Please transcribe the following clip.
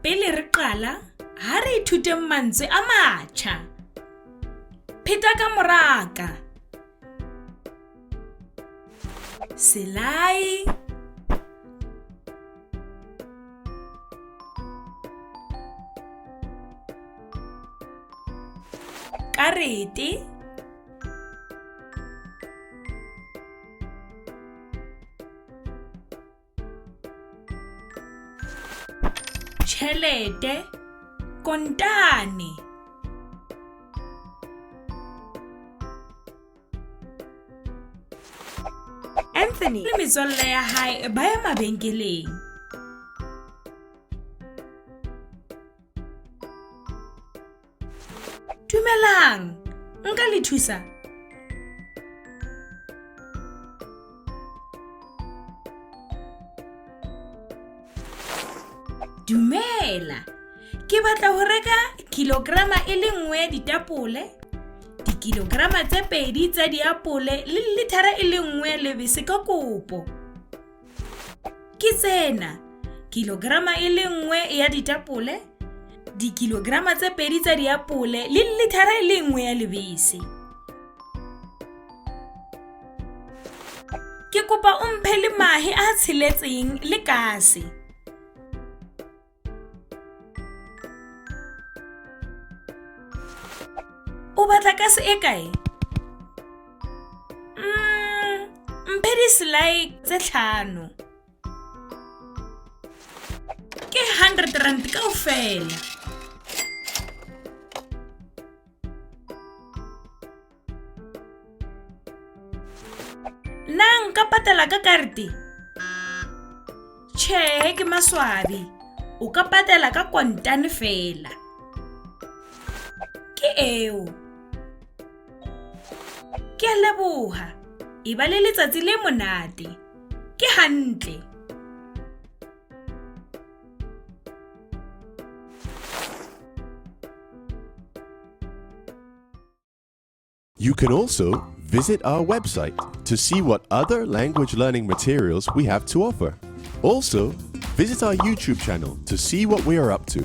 Pele re qala, ha re ithute mantswe a matjha. Pheta ka moraka. Selai. Karete. Tjhelete, kontane. Anthony le metswalle ya hae ba ya mabenkeleng. Dumelang, nka le thusa? Dumela, ke batla ho reka kilograma e le nngwe ya ditapole, dikilograma tse 2 tsa diapole le litara e le nngwe ya lebese ka kopo. Ke tsena, kilograma e le nngwe ya ditapole, dikilograma tse 2 tsa diapole le litara e le nngwe ya lebese. Ke kopa o mphe le mahe a tsheletseng le kase. O batla kase e kae? Mphe diselai tse 5. Ke 100 rand kaofela. Na nka patala ka karete? Tjhe, ke maswabi. O ka patala ka kontane fela. Ke eo. Ke a leboha. E ba le letsatsi le monate. Ke hantle. You can also visit our website to see what other language learning materials we have to offer. Also, visit our YouTube channel to see what we are up to.